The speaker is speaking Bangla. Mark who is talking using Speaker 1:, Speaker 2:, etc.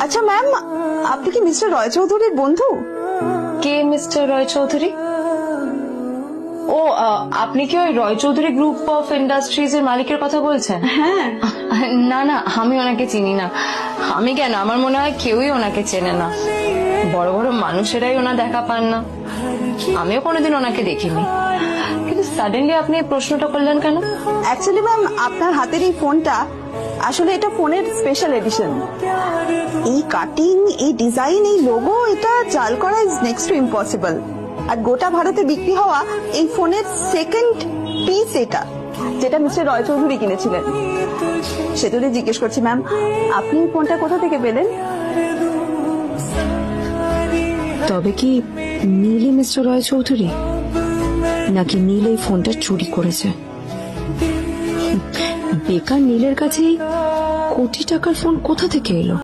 Speaker 1: আচ্ছা ম্যাম, আপনি কি মিস্টার রয় চৌধুরীর বন্ধু?
Speaker 2: কে মিস্টার রয় চৌধুরী? ও আপনি কি ওই রয় চৌধুরী গ্রুপ অফ ইন্ডাস্ট্রিজ এর মালিকের কথা বলছেন?
Speaker 1: হ্যাঁ।
Speaker 2: না না, আমি ওনাকে চিনি না। আমি কেন, আমার মনে হয় কেউই ওনাকে চেনে না। বড় বড় মানুষেরাই ওনা দেখা পান না। আমিও কোনোদিন ওনাকে দেখিনি, কিন্তু সাডেনলি আপনি এই প্রশ্নটা করলেন কেন?
Speaker 1: অ্যাকচুয়ালি ম্যাম, আপনার হাতের এই ফোনটা আসলে এটা ফোনের স্পেশাল এডিশন। এই কাটিং, এই ডিজাইন, এই লোগো, এটা চাল করা ইজ নেক্সট টু ইম্পসিবল। আর গোটা ভারতে বিক্রি হওয়া এই ফোনের সেকেন্ড পিস এটা, যেটা মিস্টার রয় চৌধুরী কিনেছিলেন। সেতুরে জিজ্ঞেস করছি ম্যাম, আপনি এই ফোনটা কোথা থেকে পেলেন?
Speaker 2: তবে কি নীলই মিস্টার রয় চৌধুরী, নাকি নীল এই ফোনটা চুরি করেছে? বেকার নীলের কাছে কোটি টাকার ফোন কোথা থেকে এলো?